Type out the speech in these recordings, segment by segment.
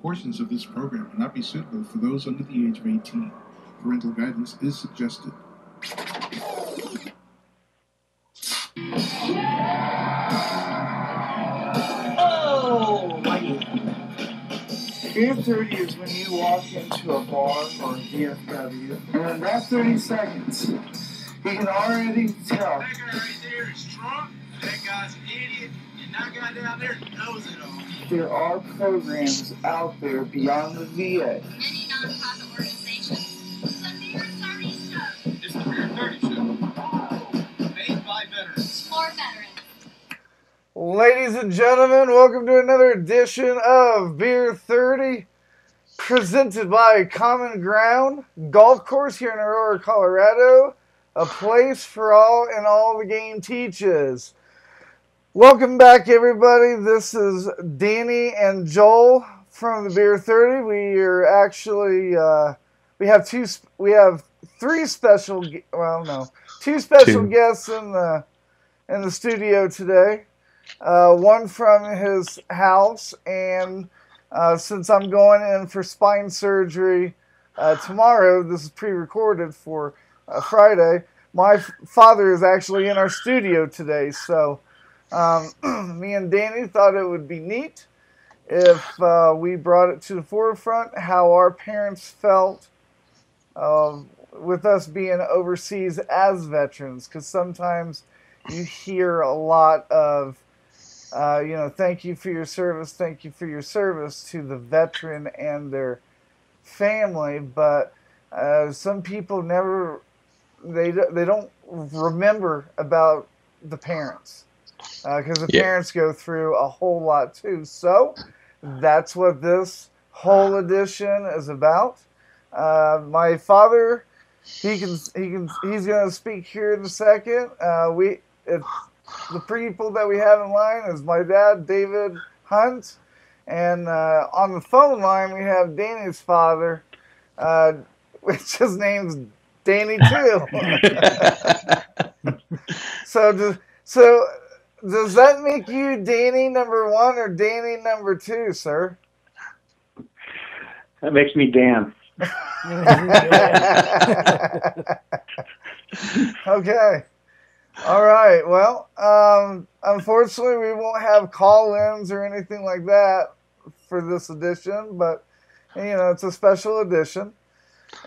Portions of this program may not be suitable for those under the age of 18. Parental guidance is suggested. Oh, my. Beer 30 is when you walk into a bar or a DFW, and in that 30 seconds, you can already tell. That guy right there is drunk, that guy's an idiot, and that guy down there knows it all. There are programs out there beyond the VA. Many nonprofit organizations. The Beer 30 Show. It's the Beer 30 Show. Made by veterans. For veterans. Ladies and gentlemen, welcome to another edition of Beer 30, presented by Common Ground Golf Course here in Aurora, Colorado, a place for all and all the game teaches. Welcome back, everybody. This is Danny and Joel from the Beer 30. We are actually we have two special guests in the studio today. One from his house, and since I'm going in for spine surgery tomorrow, this is pre-recorded for Friday, my father is actually in our studio today, so me and Danny thought it would be neat if we brought it to the forefront how our parents felt with us being overseas as veterans, because sometimes you hear a lot of thank you for your service to the veteran and their family, but some people they don't remember about the parents, because the parents go through a whole lot too. So that's what this whole edition is about. My father, he's going to speak here in a second. The people that we have in line is my dad, David Hunt, and on the phone line we have Danny's father, which his name's Danny too. So does that make you Danny number 1 or Danny number 2, sir? That makes me Dan. Okay. All right. Well, unfortunately, we won't have call-ins or anything like that for this edition, but it's a special edition,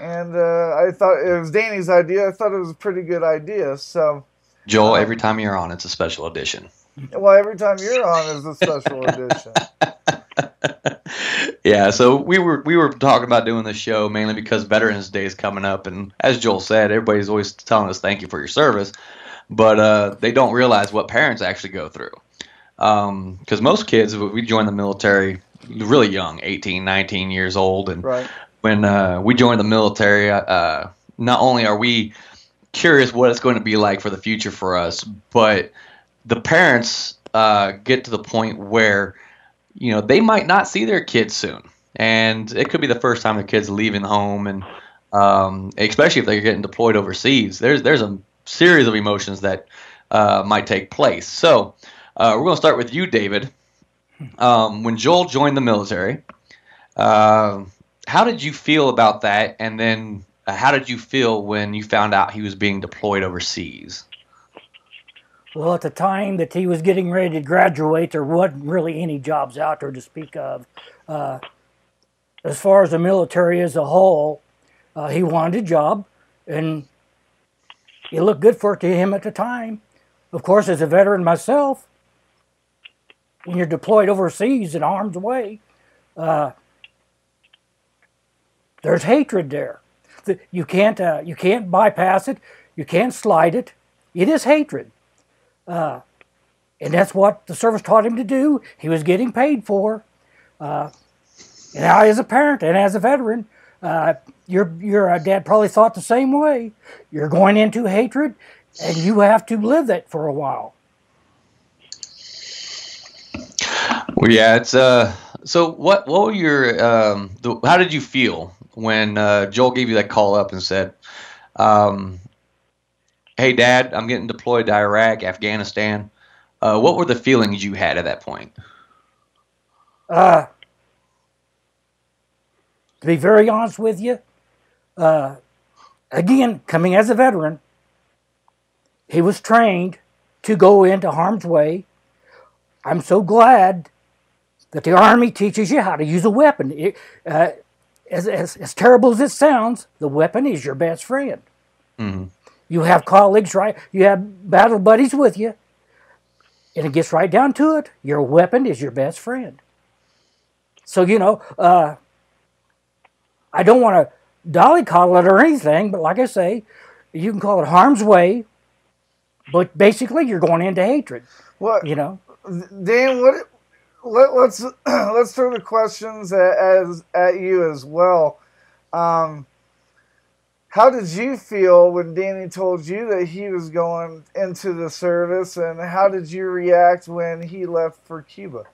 and I thought it was Danny's idea. I thought it was a pretty good idea. So, Joel, every time you're on, it's a special edition. Well, every time you're on is a special edition. Yeah. So we were talking about doing this show mainly because Veterans Day is coming up, and as Joel said, everybody's always telling us thank you for your service. But they don't realize what parents actually go through. Because most kids, we join the military really young, 18, 19 years old. And right. When we join the military, not only are we curious what it's going to be like for the future for us, but the parents get to the point where, they might not see their kids soon. And it could be the first time their kid's leaving home. And especially if they're getting deployed overseas, there's a series of emotions that might take place. So we're going to start with you, David. When Joel joined the military, how did you feel about that? And then how did you feel when you found out he was being deployed overseas? Well, at the time that he was getting ready to graduate, there wasn't really any jobs out there to speak of. As far as the military as a whole, he wanted a job, and it looked good for him at the time. Of course, as a veteran myself, when you're deployed overseas in harm's way, there's hatred there. You can't bypass it. You can't slide it. It is hatred. And that's what the service taught him to do. He was getting paid for. And I, as a parent and as a veteran, your dad probably thought the same way. You're going into hatred, and you have to live that for a while. Well, yeah, it's so what were your how did you feel when Joel gave you that call up and said, "Hey, Dad, I'm getting deployed to Iraq, Afghanistan"? What were the feelings you had at that point? to be very honest with you, again, coming as a veteran, he was trained to go into harm's way. I'm so glad that the Army teaches you how to use a weapon. As terrible as it sounds, the weapon is your best friend. Mm-hmm. You have colleagues, right? You have battle buddies with you. And it gets right down to it. Your weapon is your best friend. So, I don't want to dolly-coddle it or anything, but like I say, you can call it harm's way, but basically you're going into hatred. What, Dan, let's throw the questions at you as well. How did you feel when Danny told you that he was going into the service, and how did you react when he left for Cuba?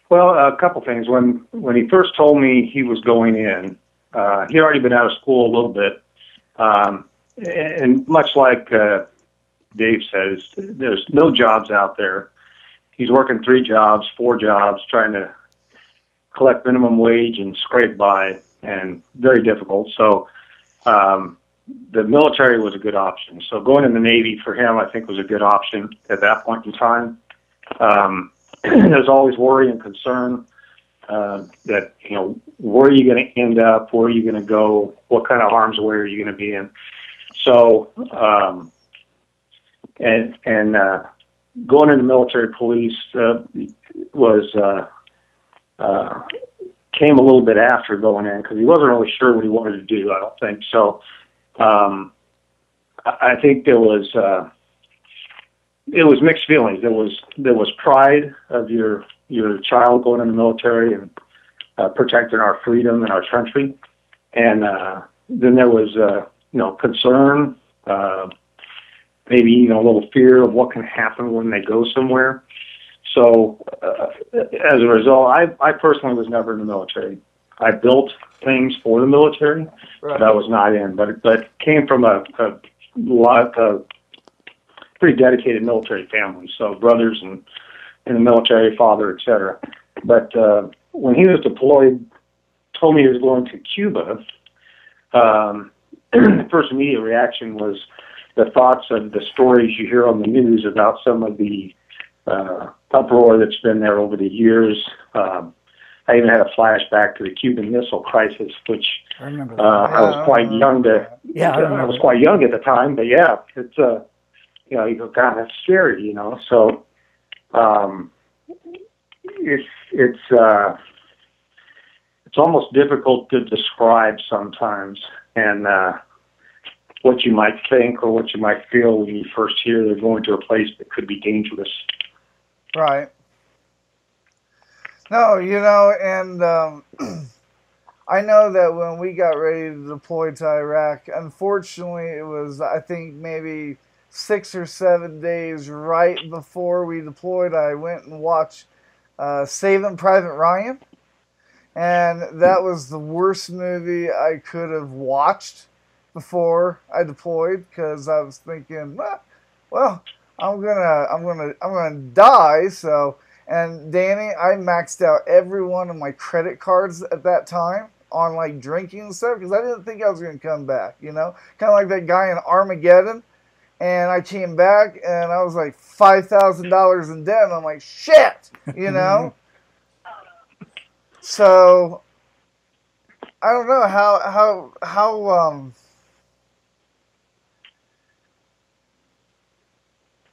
Well, a couple things. When he first told me he was going in, he'd already been out of school a little bit, and much like Dave says, there's no jobs out there. He's working 3 jobs, 4 jobs, trying to collect minimum wage and scrape by, and very difficult. So the military was a good option. So going in the Navy for him, I think, was a good option at that point in time. There's always worry and concern that, where are you going to end up? Where are you going to go? What kind of harm's way are you going to be in? So, going into military police came a little bit after going in, because he wasn't really sure what he wanted to do, I don't think. So I think it was mixed feelings. There was pride of your child going in the military and protecting our freedom and our country, and then there was concern, maybe a little fear of what can happen when they go somewhere. So as a result, I personally was never in the military. I built things for the military, Right. but I was not in. But came from a pretty dedicated military family. So brothers and in the military, father, etc. But when he was deployed, told me he was going to Cuba. The first immediate reaction was the thoughts of the stories you hear on the news about some of the uproar that's been there over the years. I even had a flashback to the Cuban Missile Crisis, which I remember that. I was quite young to. Yeah, I was quite young at the time, but yeah, it's you go, God, that's scary, So it's almost difficult to describe sometimes, and what you might think or what you might feel when you first hear they're going to a place that could be dangerous. Right. No, and I know that when we got ready to deploy to Iraq, unfortunately, it was, I think, maybe 6 or 7 days right before we deployed. I went and watched Saving Private Ryan, and that was the worst movie I could have watched before I deployed, because I was thinking, well, I'm gonna die. So, and Danny, I maxed out every one of my credit cards at that time on like drinking and stuff, because I didn't think I was gonna come back. Kind of like that guy in Armageddon. And I came back and I was like $5,000 in debt. And I'm like, shit, So I don't know how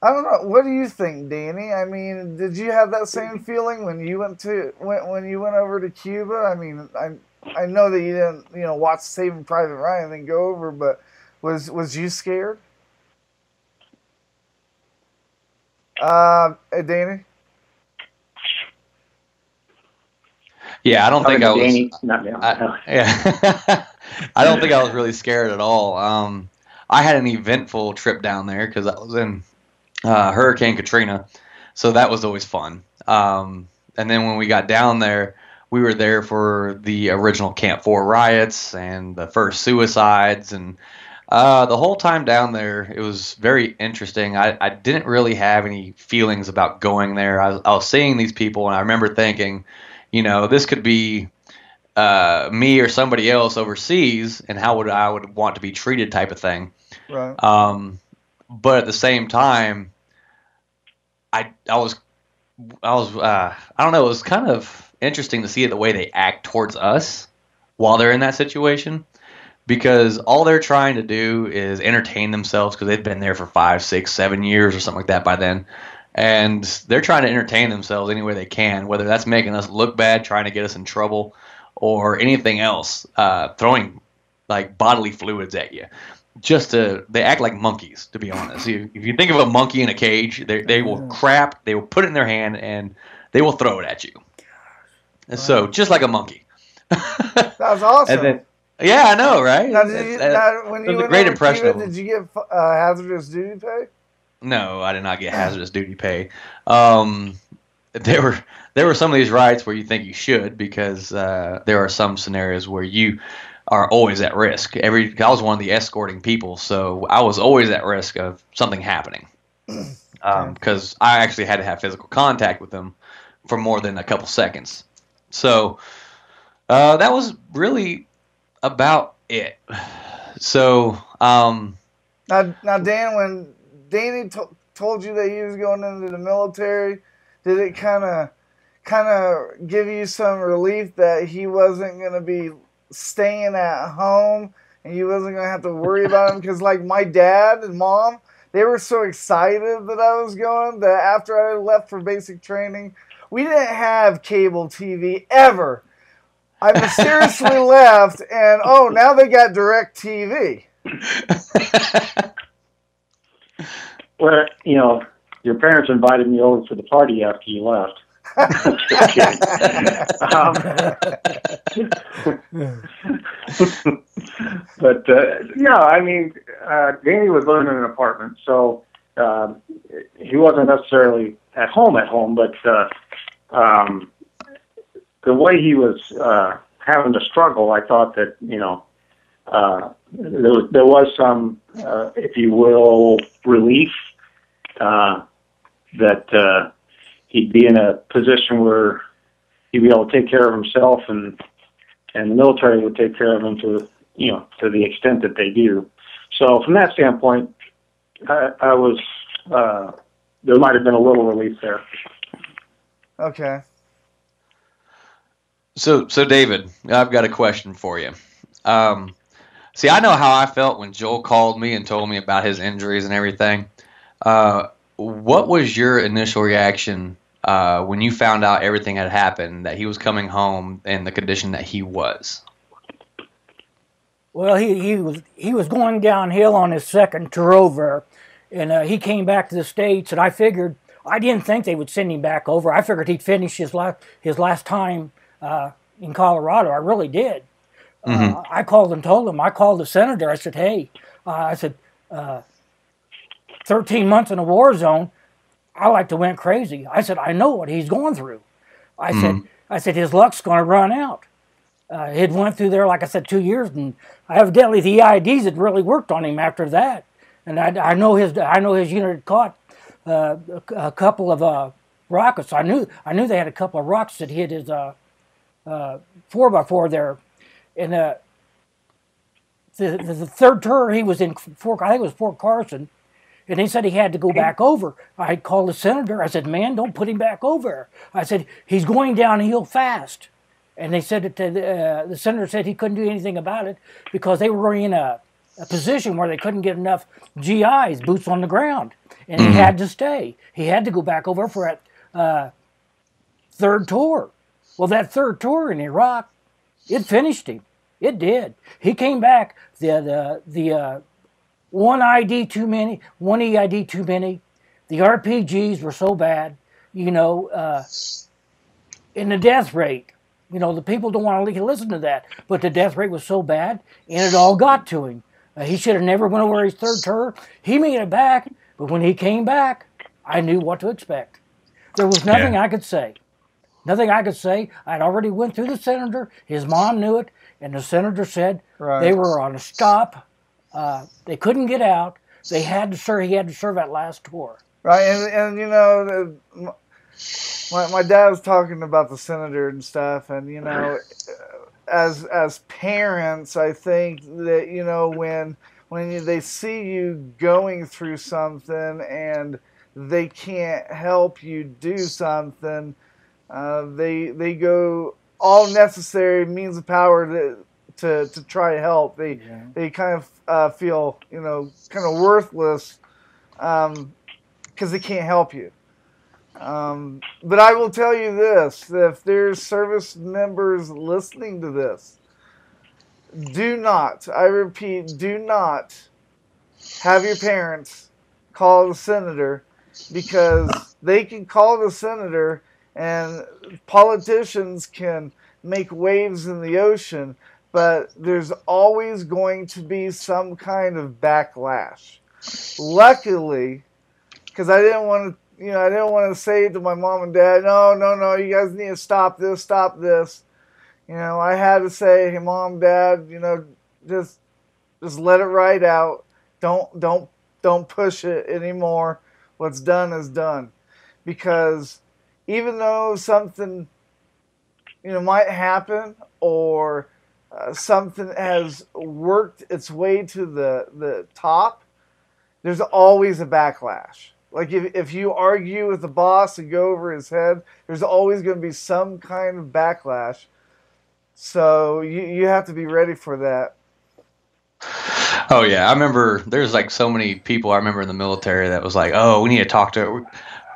I don't know. What do you think, Danny? I mean, did you have that same feeling when you went over to Cuba? I mean, I know that you didn't watch Saving Private Ryan and go over, but was you scared? Danny? Yeah, I don't think I was. Danny, not now. Yeah, I don't think I was really scared at all. I had an eventful trip down there because I was in Hurricane Katrina, so that was always fun. And then when we got down there, we were there for the original Camp 4 riots and the first suicides, and the whole time down there, it was very interesting. I didn't really have any feelings about going there. I was seeing these people, and I remember thinking, this could be me or somebody else overseas, and how would I would want to be treated, type of thing. Right. But at the same time, I was I don't know. It was kind of interesting to see the way they act towards us while they're in that situation, because all they're trying to do is entertain themselves, because they've been there for 5, 6, 7 years or something like that by then. And they're trying to entertain themselves any way they can, whether that's making us look bad, trying to get us in trouble, or anything else, throwing like bodily fluids at you. They act like monkeys, to be honest. If you think of a monkey in a cage, they will crap, they will put it in their hand, and they will throw it at you. And so, just like a monkey. That was awesome. And then, yeah, I know, right? Now, when it you was a went great over impression Cuba, of them. did you get hazardous duty pay? No, I did not get hazardous duty pay. There were some of these rides where you think you should, because there are some scenarios where you are always at risk. I was one of the escorting people, so I was always at risk of something happening. Because I actually had to have physical contact with them for more than a couple seconds. So that was really about it. So now, Dan, when Danny told you that he was going into the military, did it kind of give you some relief that he wasn't going to be staying at home and you wasn't going to have to worry about him? Because like my dad and mom, they were so excited that I was going that after I left for basic training, we didn't have cable TV ever. I mysteriously left, and now they got direct TV. Well, your parents invited me over for the party after you left. Just kidding. But Danny was living in an apartment, so he wasn't necessarily at home, but the way he was having to struggle, I thought that there was some, if you will, relief that he'd be in a position where he'd be able to take care of himself, and the military would take care of him to the extent that they do. So from that standpoint, I was there might have been a little relief there. Okay. So David, I've got a question for you. See, I know how I felt when Joel called me and told me about his injuries and everything. What was your initial reaction when you found out everything had happened, that he was coming home in the condition that he was? Well, he was going downhill on his second tour over, and he came back to the States, and I didn't think they would send him back over. I figured he'd finish his last time in Colorado. I really did. I called and told him. I called the senator. I said, hey, 13 months in a war zone, I like to went crazy. I said, I know what he's going through. I said, his luck's going to run out. He'd went through there, like I said, 2 years, and evidently the EIDs had really worked on him after that. And I know his unit had caught a couple of rockets. I knew they had a couple of rockets that hit his 4x4 there. And the third tour he was in I think it was Fort Carson, and they said he had to go back over. I called the senator. I said, man, don't put him back over. I said, he's going downhill fast. And they said that the senator said he couldn't do anything about it because they were in a position where they couldn't get enough GIs, boots on the ground. And he had to stay. He had to go back over for that third tour. Well, that third tour in Iraq, it finished him. It did. He came back. The one ID too many, one EID too many. The RPGs were so bad, and the death rate. The people don't want to listen to that, but the death rate was so bad, and it all got to him. He should have never went over his third tour. He made it back, but when he came back, I knew what to expect. There was nothing I could say. Nothing I could say. I'd already went through the senator. His mom knew it, and the senator said they were on a stop. They couldn't get out. They had to serve. He had to serve that last tour. Right, and my dad was talking about the senator and stuff, and as parents, I think that, you know, when they see you going through something and they can't help you do something, they go all necessary means of power to try to help. They kind of feel, you know, kind of worthless because they can't help you. But I will tell you this: if there's service members listening to this, do not, I repeat, do not have your parents call the senator, because they can call the senator and politicians can make waves in the ocean, but there's always going to be some kind of backlash. Luckily, because I didn't want to, you know, I didn't want to say to my mom and dad, no, you guys need to stop this. You know, I had to say, hey, Mom, Dad, you know, just let it ride out. Don't push it anymore. What's done is done. Because even though something, you know, might happen, or something has worked its way to the top, there's always a backlash. Like if you argue with the boss and go over his head, there's always going to be some kind of backlash. So you have to be ready for that. Oh yeah, I remember there's like so many people I remember in the military that was like, oh, we need to talk to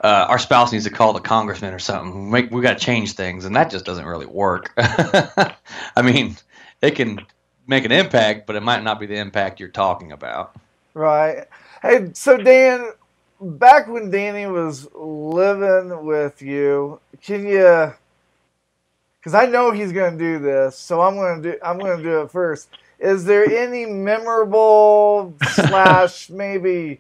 our spouse needs to call the congressman or something. We got to change things, and that just doesn't really work. I mean, it can make an impact, but it might not be the impact you're talking about. Right. Hey, so Dan, back when Danny was living with you, can you? Because I know he's going to do this, so I'm going to do it first. Is there any memorable / maybe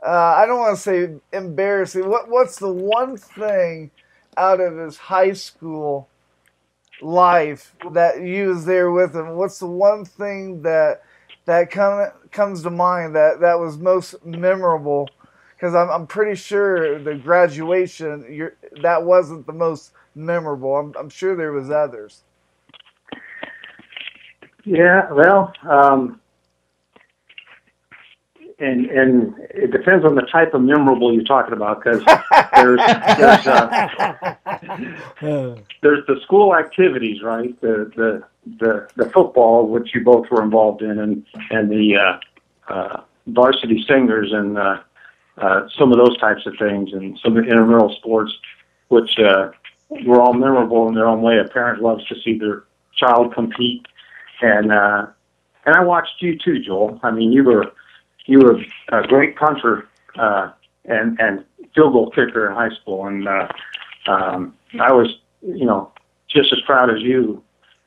I don't want to say embarrassing? What's the one thing out of his high school life that you was there with him? What's the one thing that comes to mind that was most memorable? Because I'm pretty sure the graduation that wasn't the most memorable. I'm sure there was others. Yeah, well, and it depends on the type of memorable you're talking about, because there's the school activities, right? The football, which you both were involved in, and the varsity singers, and some of those types of things, and some of the intramural sports, which were all memorable in their own way. A parent loves to see their child compete, and I watched you too, Joel. I mean, you were a great punter and field goal kicker in high school, and I was, you know, just as proud as you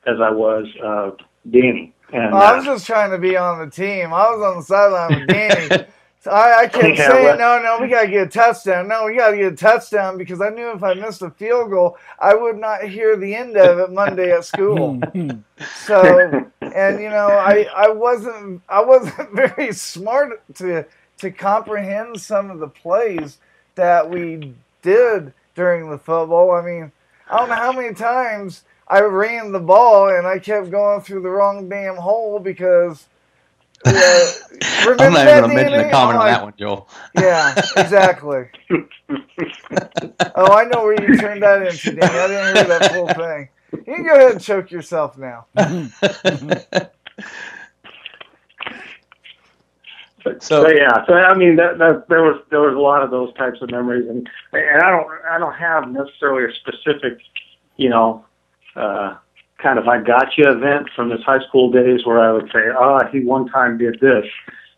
as I was of Danny. And I was just trying to be on the team. I was on the sideline with Danny. So I kept saying, no, we got to get a touchdown. No, we got to get a touchdown, because I knew if I missed a field goal, I would not hear the end of it Monday at school. So, and you know, I wasn't very smart to comprehend some of the plays that we did during the football. I mean, I don't know how many times I ran the ball and I kept going through the wrong damn hole because. I'm not even going to mention a comment on that one, Joel. Yeah, exactly. Oh, I know where you turned that into, Danny. I didn't hear that full thing. You can go ahead and choke yourself now. So I mean, there was a lot of those types of memories, and I don't have necessarily a specific, you know, kind of I gotcha event from his high school days where I would say, he one time did this.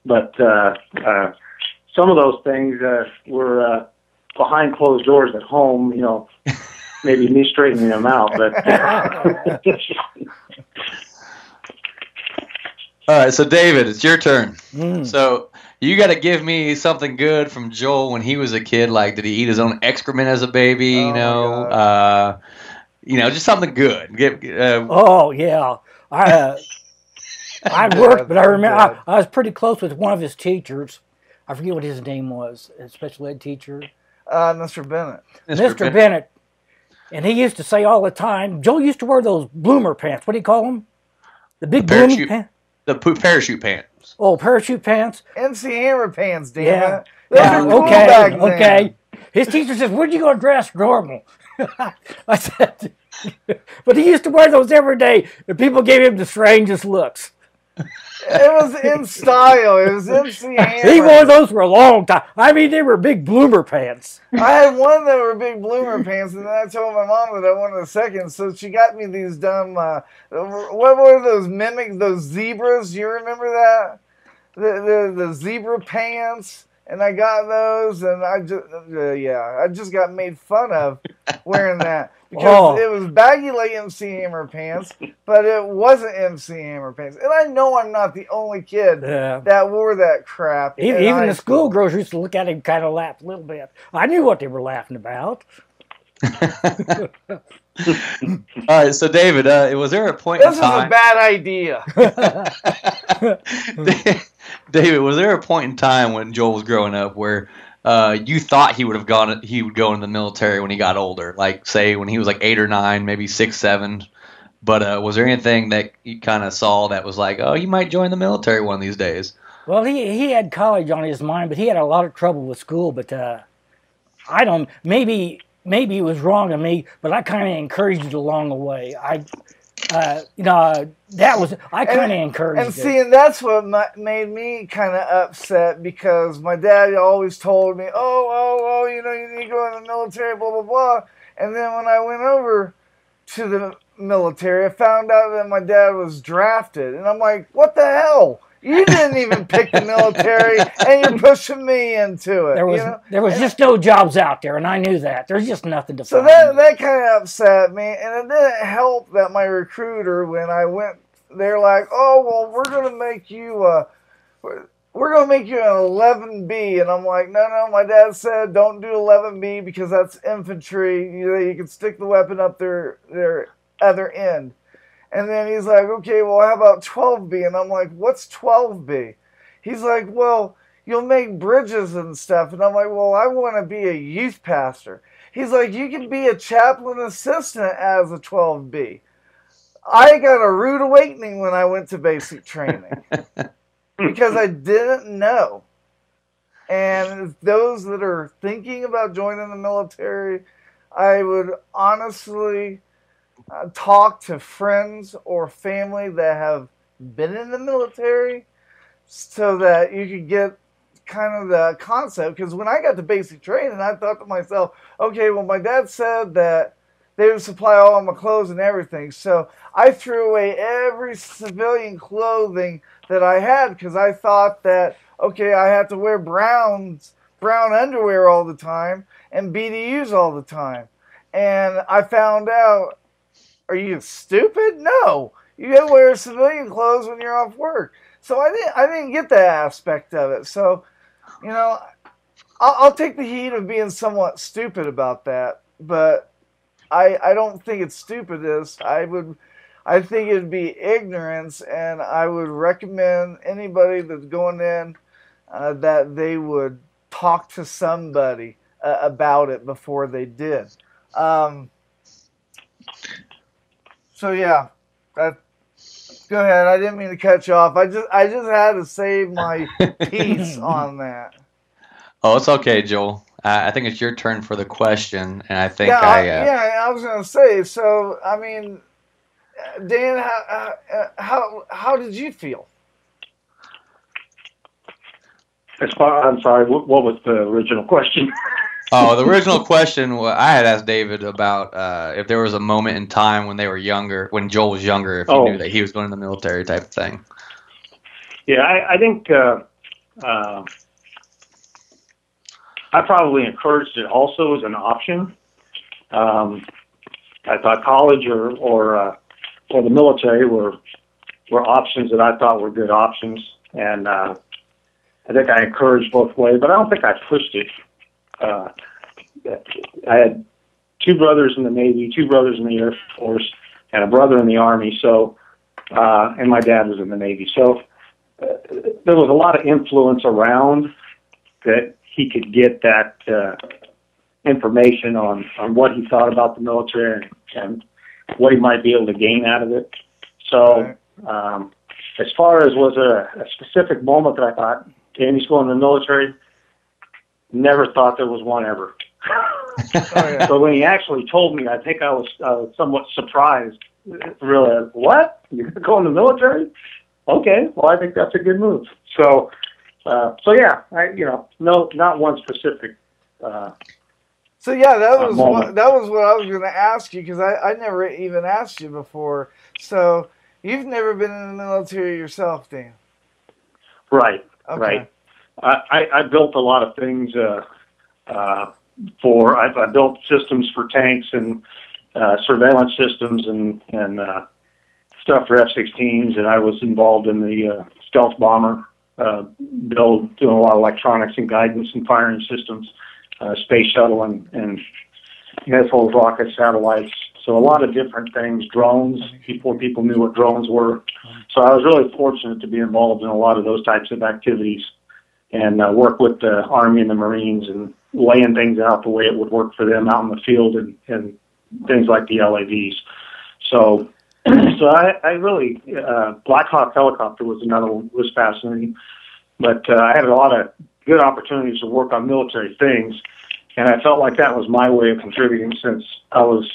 But some of those things were behind closed doors at home, you know, maybe me straightening them out. But all right, so David, it's your turn. So you got to give me something good from Joel when he was a kid. Like, did he eat his own excrement as a baby? You know, just something good. Oh yeah, I worked, but I remember I was pretty close with one of his teachers. I forget what his name was. A special ed teacher. Mr. Bennett. Mr. Bennett. And he used to say all the time, Joel used to wear those bloomer pants. What do you call them? The big Parachute. blooming pants? The parachute pants. Oh, parachute pants? MC Hammer pants, damn Yeah. it. Those Yeah, were cool okay, back then. okay. His teacher says, "Where'd you go dress normal?" I said, but he used to wear those every day, and people gave him the strangest looks. It was in style. It was MC Hammer. He wore those for a long time. I mean, they were big bloomer pants. I had one that were big bloomer pants, and then I told my mom that I wanted a second, so she got me these dumb, what were those zebras? You remember that? The zebra pants, and I got those, and I just got made fun of wearing that. Because it was baggy like MC Hammer pants, but it wasn't MC Hammer pants. And I know I'm not the only kid that wore that crap. Even the schoolgirls used to look at him and kind of laugh a little bit. I knew what they were laughing about. All right, so David, was there a point in time? This is a bad idea. David, was there a point in time when Joel was growing up where you thought he would go into the military when he got older, like say when he was like 8 or 9, maybe 6, 7? But was there anything that you kind of saw that was like, oh, he might join the military one of these days? Well, he had college on his mind, but he had a lot of trouble with school. But I don't. Maybe it was wrong of me, but I kind of encouraged it along the way. I kind of encouraged it. And see, and that's what made me kind of upset, because my dad always told me, oh, you need to go in the military, blah, blah, blah. And then when I went over to the military, I found out that my dad was drafted. And I'm like, what the hell? You didn't even pick the military, and you're pushing me into it. There was just no jobs out there, and I knew that. There's just nothing to find. So that kind of upset me, and it didn't help that my recruiter, when I went, they're like, oh, well, we're going to make you an 11B. And I'm like, no, my dad said don't do 11B because that's infantry. You can stick the weapon up their other end. And then he's like, okay, well, how about 12B? And I'm like, what's 12B? He's like, well, you'll make bridges and stuff. And I'm like, well, I want to be a youth pastor. He's like, you can be a chaplain assistant as a 12B. I got a rude awakening when I went to basic training because I didn't know. And those that are thinking about joining the military, I would honestly talk to friends or family that have been in the military so that you could get kind of the concept. Because when I got to basic training, I thought to myself, okay, well, my dad said that they would supply all of my clothes and everything. So I threw away every civilian clothing that I had because I thought that, okay, I had to wear brown underwear all the time and BDUs all the time. And I found out, are you stupid? No. You gotta wear civilian clothes when you're off work. So I didn't get that aspect of it. So, I'll take the heat of being somewhat stupid about that, but I don't think it's stupid. I think it'd be ignorance, and I would recommend anybody that's going in that they would talk to somebody about it before they did. So yeah, go ahead. I didn't mean to cut you off. I just had to save my piece on that. Oh, it's okay, Joel. I think it's your turn for the question, and I think I was gonna say. So I mean, Dan, how did you feel? I'm sorry. What was the original question? Oh, the original question, I had asked David about if there was a moment in time when they were younger, when Joel was younger, if he knew that he was going in the military type of thing. Yeah, I think I probably encouraged it also as an option. I thought college or the military were options that I thought were good options, and I think I encouraged both ways, but I don't think I pushed it. I had 2 brothers in the Navy, 2 brothers in the Air Force, and a brother in the Army. So, and my dad was in the Navy. So there was a lot of influence around that he could get that information on what he thought about the military and what he might be able to gain out of it. So, as far as was a specific moment that I thought, Danny's going to the military, never thought there was one ever. So when he actually told me, I think I was somewhat surprised. Really, what? You're going to the military? Okay, well, I think that's a good move. So yeah, no, not one specific. So yeah, that was moment. that was what I was going to ask you, because I never even asked you before. So you've never been in the military yourself, Dan? Right. Okay. Right. I built a lot of things I built systems for tanks and surveillance systems and stuff for F-16s, and I was involved in the stealth bomber build, doing a lot of electronics and guidance and firing systems, space shuttle and missiles, rockets, satellites. So a lot of different things, drones, before people knew what drones were. So I was really fortunate to be involved in a lot of those types of activities and work with the Army and the Marines and laying things out the way it would work for them out in the field and things like the LAVs. So I really, Black Hawk helicopter was another one that was fascinating. But I had a lot of good opportunities to work on military things, and I felt like that was my way of contributing since I was,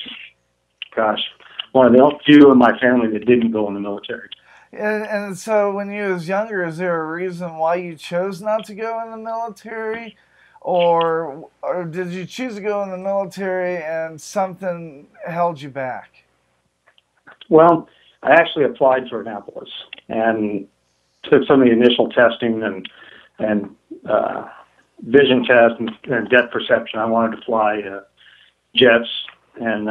one of the few in my family that didn't go in the military. And so when you was younger, is there a reason why you chose not to go in the military? Or did you choose to go in the military and something held you back? Well, I actually applied for Annapolis and took some of the initial testing and vision test and depth perception. I wanted to fly jets, and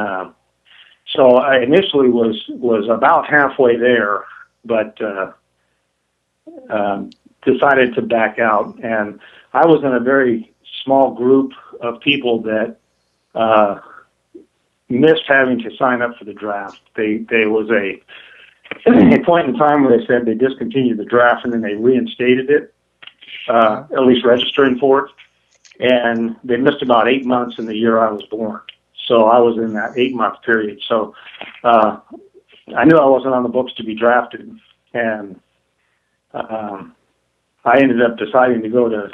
so I initially was about halfway there, but decided to back out. And I was in a very small group of people that missed having to sign up for the draft. There was a point in time where they said they discontinued the draft and then they reinstated it, at least registering for it. And they missed about 8 months in the year I was born. So I was in that 8-month period. So I knew I wasn't on the books to be drafted. And I ended up deciding to go to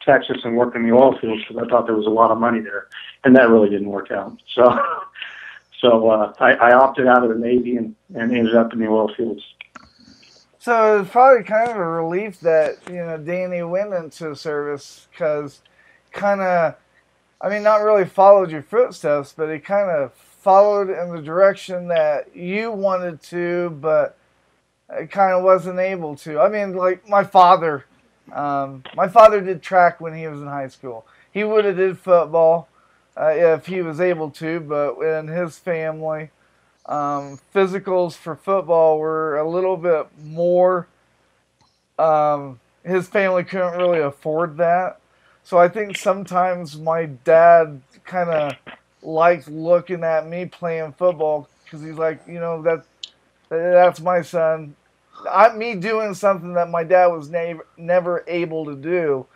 Texas and work in the oil fields because I thought there was a lot of money there. And that really didn't work out. So I opted out of the Navy and ended up in the oil fields. So it's probably kind of a relief that, Danny went into the service, because not really followed your footsteps, but he kind of followed in the direction that you wanted to, but it kind of wasn't able to. I mean, like my father did track when he was in high school. He would have did football if he was able to, but in his family, physicals for football were a little bit more. His family couldn't really afford that. So I think sometimes my dad kind of liked looking at me playing football, because he's like, that's my son. Me doing something that my dad was never able to do.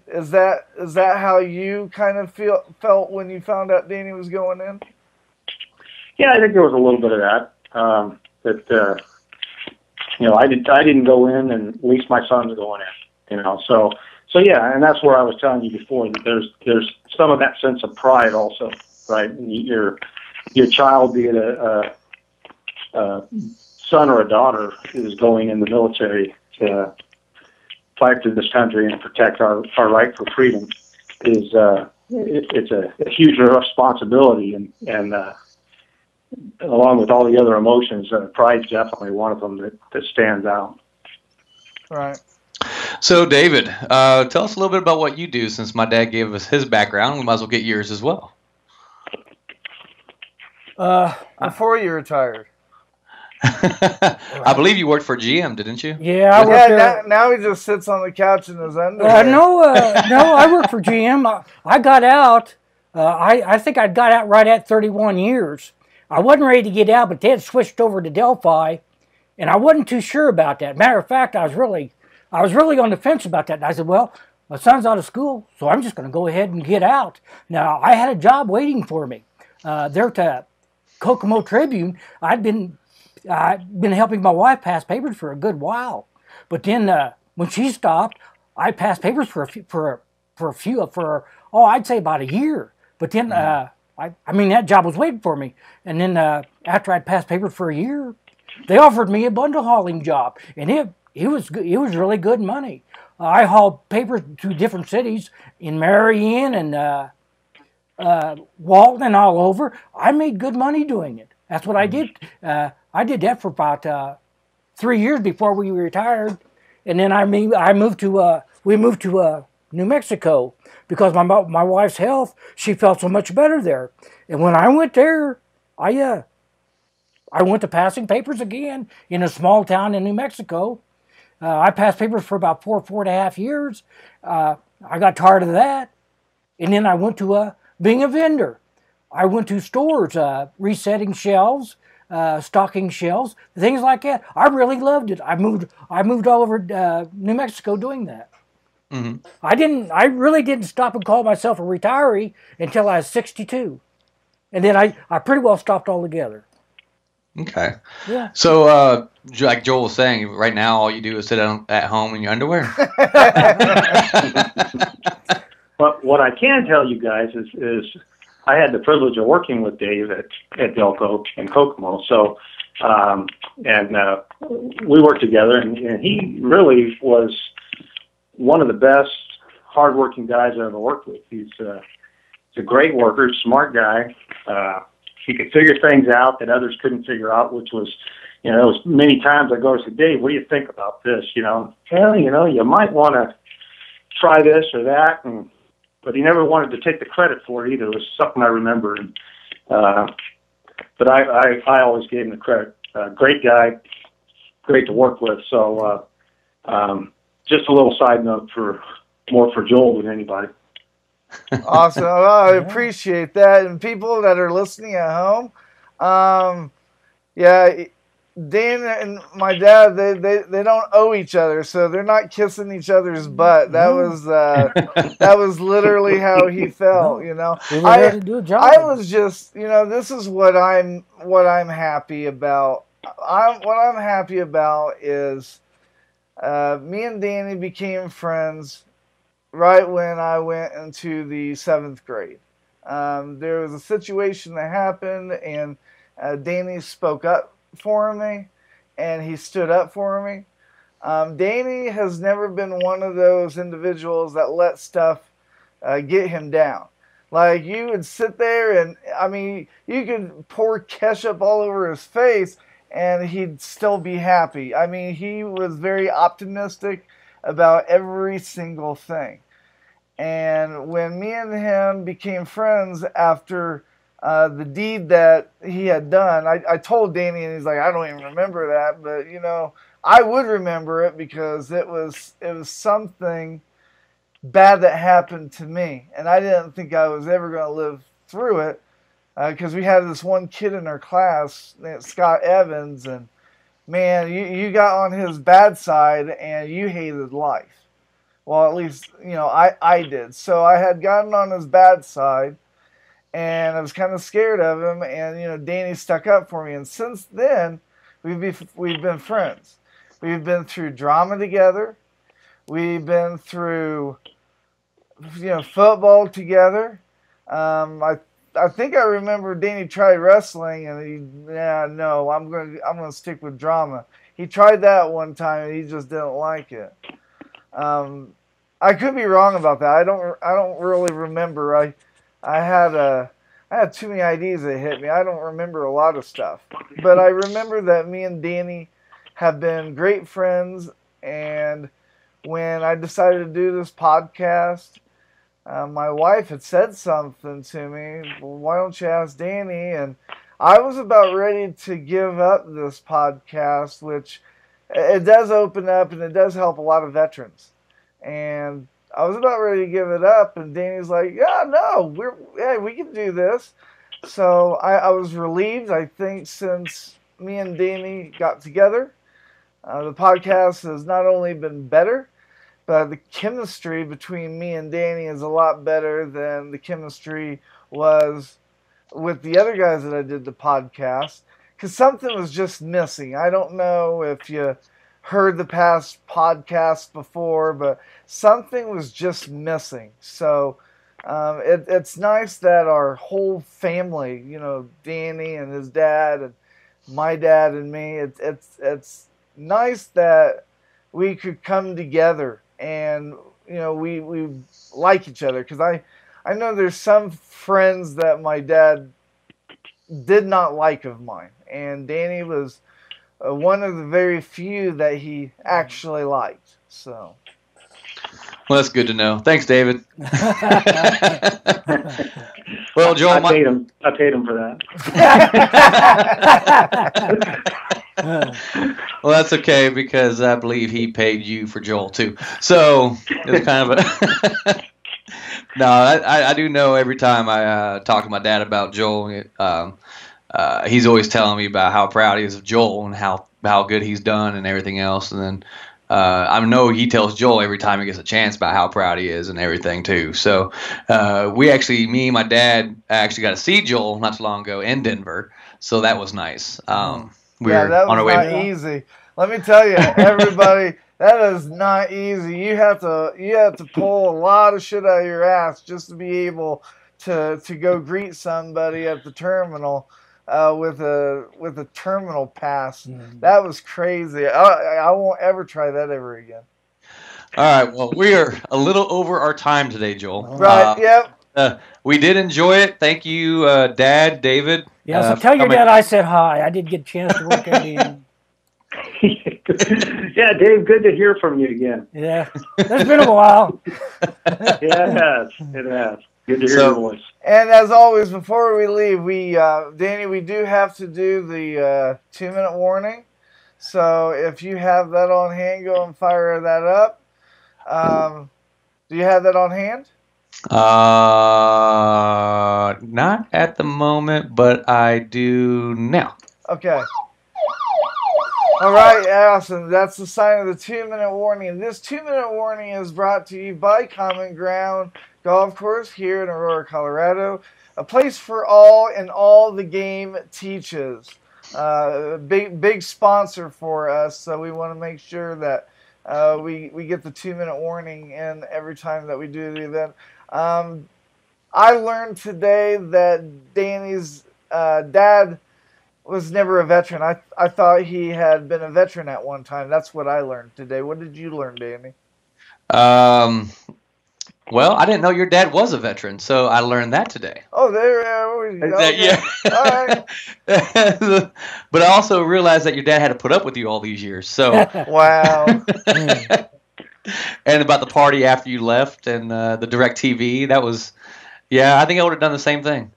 Is that how you kind of felt when you found out Danny was going in? Yeah, I think there was a little bit of that. I didn't go in, and at least my son's going in. So yeah, and that's where I was telling you before that there's some of that sense of pride also, right? Your child, be it a son or a daughter, is going in the military to fight for this country and protect our right for freedom. It's a huge responsibility, and along with all the other emotions, pride's definitely one of them that stands out. Right. So, David, tell us a little bit about what you do. Since my dad gave us his background, we might as well get yours as well. Before you retired. I believe you worked for GM, didn't you? Yeah, I worked there. Now he just sits on the couch in his underwear. No, I worked for GM. I got out. I think I got out right at 31 years. I wasn't ready to get out, but they had switched over to Delphi, and I wasn't too sure about that. Matter of fact, I was really on the fence about that. And I said, well, my son's out of school, so I'm just going to go ahead and get out. Now, I had a job waiting for me. There at the Kokomo Tribune, I'd been helping my wife pass papers for a good while. But then when she stopped, I passed papers I'd say about a year. But then that job was waiting for me. And then after I'd passed papers for a year, they offered me a bundle hauling job, and it was really good money. I hauled papers to different cities in Marion and Walton and all over. I made good money doing it. That's what I did. I did that for about 3 years before we retired, and then we moved to New Mexico because my wife's health. She felt so much better there, and when I went there, I went to passing papers again in a small town in New Mexico. I passed papers for about 4.5 years. I got tired of that, and then I went to being a vendor. I went to stores, resetting shelves, stocking shelves, things like that. I really loved it. I moved all over New Mexico doing that. Mm-hmm. I really didn't stop and call myself a retiree until I was 62, and then I pretty well stopped altogether. Okay. Yeah. So, like Joel was saying, right now all you do is sit at home in your underwear. But what I can tell you guys is I had the privilege of working with Dave at Delco and Kokomo. So, we worked together, and he really was one of the best hardworking guys I ever worked with. He's a great worker, smart guy. He could figure things out that others couldn't figure out, which was, there was many times I go and say, Dave, what do you think about this? Well, you might want to try this or that. But he never wanted to take the credit for it either. It was something I remember. But I always gave him the credit. Great guy, great to work with. So just a little side note more for Joel than anybody. Awesome. Well, I appreciate that. And people that are listening at home, Dan and my dad, they don't owe each other, so they're not kissing each other's butt. That was literally how he felt. I was just, this is what I'm happy about. What I'm happy about is me and Danny became friends right when I went into the 7th grade. There was a situation that happened, and Danny spoke up for me, and he stood up for me. Danny has never been one of those individuals that let stuff get him down. Like, you would sit there and, you could pour ketchup all over his face and he'd still be happy. He was very optimistic about every single thing. And when me and him became friends after the deed that he had done, I told Danny, and he's like, I don't even remember that, but I would remember it because it was something bad that happened to me, and I didn't think I was ever going to live through it because we had this one kid in our class, Scott Evans, and man, you got on his bad side and you hated life. Well, at least I did. So I had gotten on his bad side, and I was kind of scared of him, and Danny stuck up for me, and since then we've been friends. We've been through drama together. We've been through football together. I think I remember Danny tried wrestling, and I'm gonna stick with drama. He tried that one time, and he just didn't like it. I could be wrong about that. I don't really remember. I had too many ideas that hit me. I don't remember a lot of stuff, but I remember that me and Danny have been great friends. And when I decided to do this podcast, my wife had said something to me. Well, why don't you ask Danny? And I was about ready to give up this podcast, which it does open up and it does help a lot of veterans. And I was about ready to give it up, and Danny's like, yeah, no, we can do this. So I was relieved. I think since me and Danny got together, the podcast has not only been better, but the chemistry between me and Danny is a lot better than the chemistry was with the other guys that I did the podcast, because something was just missing. I don't know if you heard the past podcasts before, but something was just missing. So it's nice that our whole family, you know, Danny and his dad and my dad and me, it's nice that we could come together and, you know, we like each other, because I know there's some friends that my dad did not like of mine, and Danny was one of the very few that he actually liked. So, Well, that's good to know. Thanks, David. Well, Joel, I paid him for that. Well, that's okay, because I believe he paid you for Joel too. So it's kind of a. No, I do know every time I talk to my dad about Joel, he's always telling me about how proud he is of Joel and how good he's done and everything else. And then I know he tells Joel every time he gets a chance about how proud he is and everything too. So me and my dad actually got to see Joel not too long ago in Denver. So that was nice. that was not easy. Let me tell you, everybody. That is not easy. You have to pull a lot of shit out of your ass just to be able to go greet somebody at the terminal with a terminal pass. That was crazy. I won't ever try that ever again. All right. Well, we are a little over our time today, Joel. Right. Yep. We did enjoy it. Thank you, Dad, David. Yeah. So tell your dad I said hi. I did get a chance to work at him. Yeah, Dave, good to hear from you again. Yeah, it's been a while. Yeah, it has. Good to hear your voice. And as always, before we leave, Danny, we do have to do the 2-minute warning. So if you have that on hand, go and fire that up. Do you have that on hand? Not at the moment, but I do now. Okay. All right, awesome. That's the sign of the 2-minute warning. This 2-minute warning is brought to you by Common Ground Golf Course here in Aurora, Colorado. A place for all and all the game teaches. Big sponsor for us, so we want to make sure that we get the 2-minute warning in every time that we do the event. I learned today that Danny's dad was never a veteran. I thought he had been a veteran at one time. That's what I learned today. What did you learn, Danny? Well, I didn't know your dad was a veteran, so I learned that today. Oh, there we go. Okay. Yeah. All right. But I also realized that your dad had to put up with you all these years. So wow. And about the party after you left and the DirecTV, that was. Yeah, I think I would have done the same thing.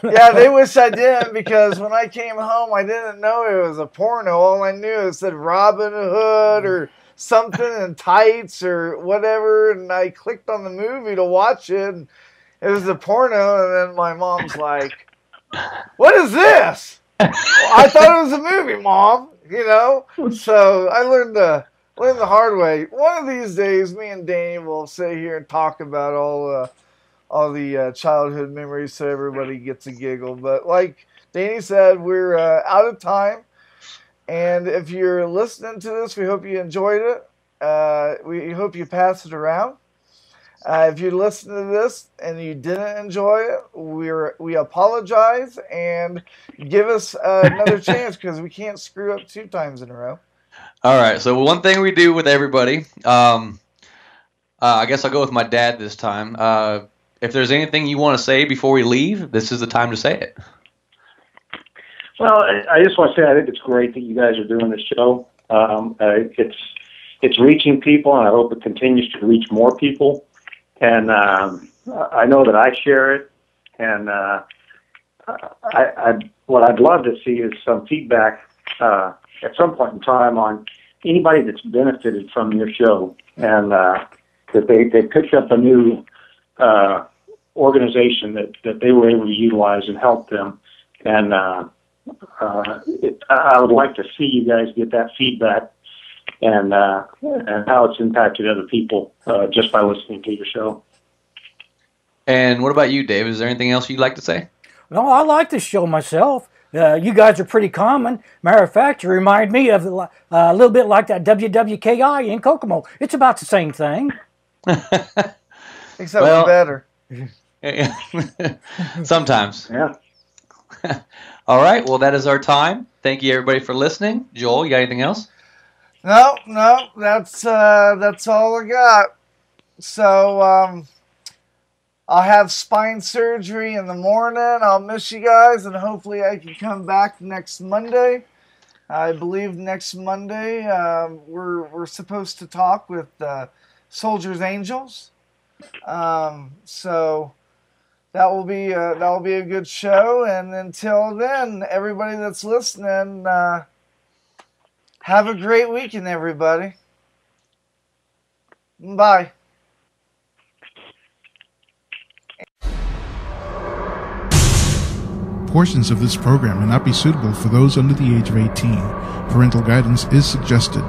Yeah, they wish I didn't, because when I came home, I didn't know it was a porno. All I knew it said Robin Hood or something in tights or whatever, and I clicked on the movie to watch it, and it was a porno, and then my mom's like, "What is this?" Well, I thought it was a movie, Mom, you know? So I learned the hard way. One of these days, me and Danny will sit here and talk about all the childhood memories, so everybody gets a giggle. But like Danny said, we're out of time. And if you're listening to this, we hope you enjoyed it. We hope you pass it around. If you listen to this and you didn't enjoy it, we apologize, and give us another chance, because we can't screw up 2 times in a row. All right. So one thing we do with everybody, I guess I'll go with my dad this time. If there's anything you want to say before we leave, this is the time to say it. Well, I just want to say I think it's great that you guys are doing this show. It's reaching people, and I hope it continues to reach more people. And I know that I share it, and what I'd love to see is some feedback at some point in time on anybody that's benefited from your show, and that they picked up a new organization that they were able to utilize and help them. And I would like to see you guys get that feedback and how it's impacted other people just by listening to your show. And what about you, Dave? Is there anything else you'd like to say? No, I like this show myself. You guys are pretty common. Matter of fact, you remind me of a little bit like that WWKI in Kokomo. It's about the same thing. Except we're better. Sometimes. Yeah. All right. Well, that is our time. Thank you, everybody, for listening. Joel, you got anything else? No, that's all I got. So, I'll have spine surgery in the morning. I'll miss you guys, and hopefully I can come back next Monday. I believe next Monday we're supposed to talk with Soldiers Angels. So that will be a good show. And until then, everybody that's listening, have a great weekend, everybody. Bye. Portions of this program may not be suitable for those under the age of 18. Parental guidance is suggested.